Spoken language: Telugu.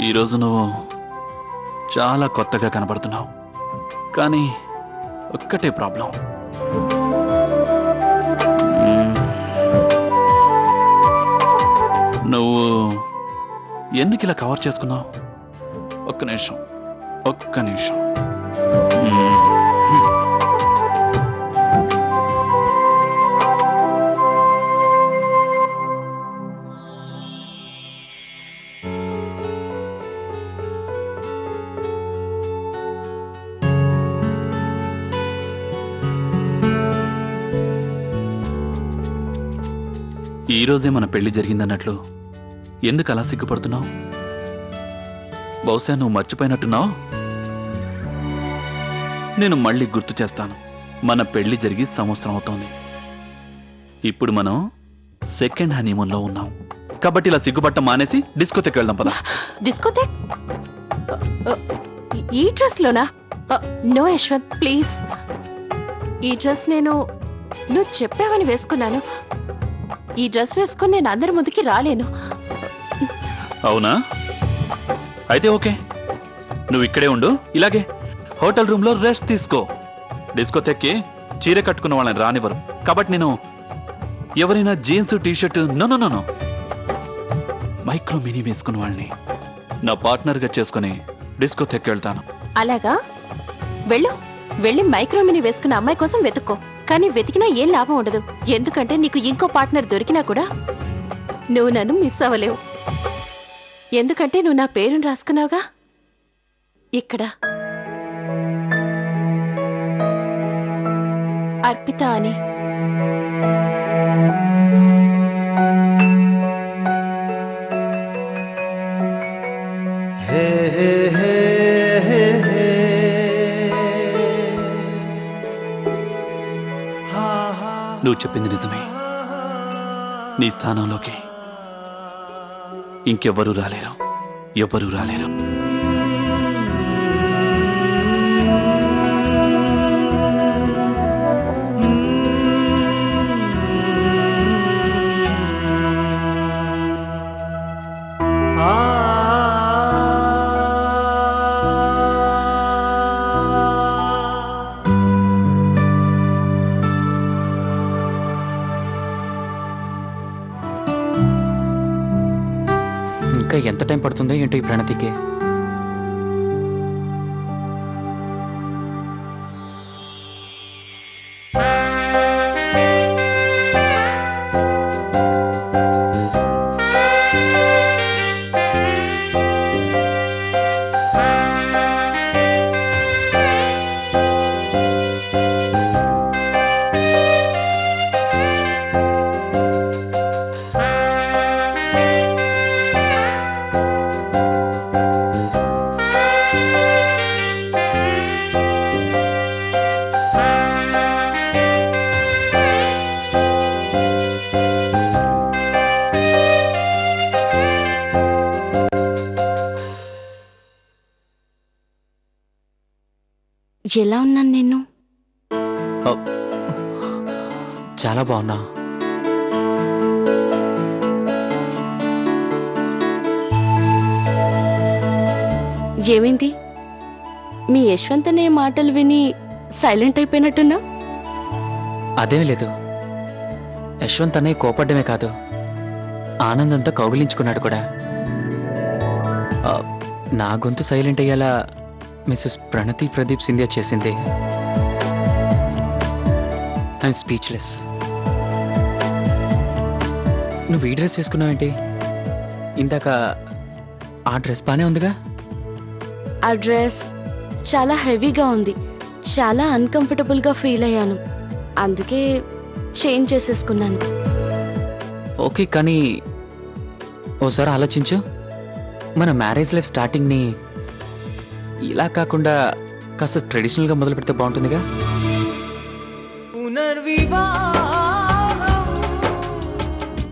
ఈరోజు నువ్వు చాలా కొత్తగా కనబడుతున్నావు, కానీ ఒక్కటే ప్రాబ్లం. నువ్వు ఎందుకు ఇలా కవర్ చేసుకున్నావు? ఒక్క నిమిషం. ఈరోజే మన పెళ్లి జరిగిందన్నట్లు ఎందుకు అలా సిగ్గుపడుతున్నావు? బహుశా నువ్వు మర్చిపోయినట్టున్నావు. నేను మళ్ళీ గుర్తు చేస్తాను. మన పెళ్లి జరిగి సంవత్సరం అవుతోంది. ఇప్పుడు మనం సెకండ్ హనీమూన్లో ఉన్నాం. కాబట్టి ఇలా సిగ్గుపట్టం మానేసి డిస్కోతెక్ వెళ్దాం పద. డిస్కోతెక్? ఈ డ్రెస్ లోనా? No Yashwant, please. ఈ డ్రెస్ నువ్వు చెప్పావని వేసుకున్నాను. ఈ డ్రెస్ వేసుకుని నేను అందరి ముందుకి రాలేను. అవునా? అయితే ఓకే, నువ్వు ఇక్కడే ఉండు. ఇలాగే హోటల్ రూమ్ లో రెస్ట్ తీసుకో. డిస్కోతెక్కి చీర కట్టుకున్న వాళ్ళని రానివ్వరు. కాబట్టి నేను ఎవరైనా jeans t-shirt no micro mini వేసుకున్న వాళ్ళని నా పార్ట్నర్ గా చేసుకుని డిస్కోతెక్కి వెళ్తాను. అలాగా? వెళ్ళి మైక్రో మినీ వేసుకున్న అమ్మాయి కోసం వెతుక్కో. కానీ వెతికినా ఏం లాభం ఉండదు. ఎందుకంటే నీకు ఇంకో పార్ట్నర్ దొరికినా కూడా నువ్వు నన్ను మిస్ అవ్వలేవు. ఎందుకంటే నువ్వు నా పేరును రాసుకున్నావుగా ఇక్కడ, అర్పిత అని. నువ్వు చెప్పింది నిజమే. నీ స్థానంలోకి ఇంకెవ్వరూ రాలేరు. ఇంకా ఎంత టైం పడుతుందో ఏంటో ఈ ప్రణతికి. ఎలా ఉన్నాను నేను? చాలా బాగున్నా. ఏమైంది? మీ యశ్వంత్ అనే మాటలు విని సైలెంట్ అయిపోయినట్టున్నా? అదేమీ లేదు. యశ్వంత్ అనే కోపడ్డమే కాదు, ఆనందంతో కౌగిలించుకున్నాడు కూడా. నా గొంతు సైలెంట్ అయ్యేలా మిస్సెస్ ప్రణతి ప్రదీప్ సింధియా చేసింది. I'm speechless. నువ్వు ఈ డ్రెస్ వేసుకున్నావేంటి? ఇందాక ఆ డ్రెస్ బాగానే ఉందిగా. ఆ డ్రెస్ చాలా హెవీగా ఉంది, చాలా అన్కంఫర్టబుల్గా ఫీల్ అయ్యాను, అందుకే చేంజ్ చేసేసుకున్నాను. ఓకే, కానీ ఓసారి ఆలోచించు. మన మ్యారేజ్ లైఫ్ స్టార్టింగ్ని ఇలా కాకుండా కాస్త ట్రెడిషనల్గా మొదలు పెడితే బాగుంటుందిగా.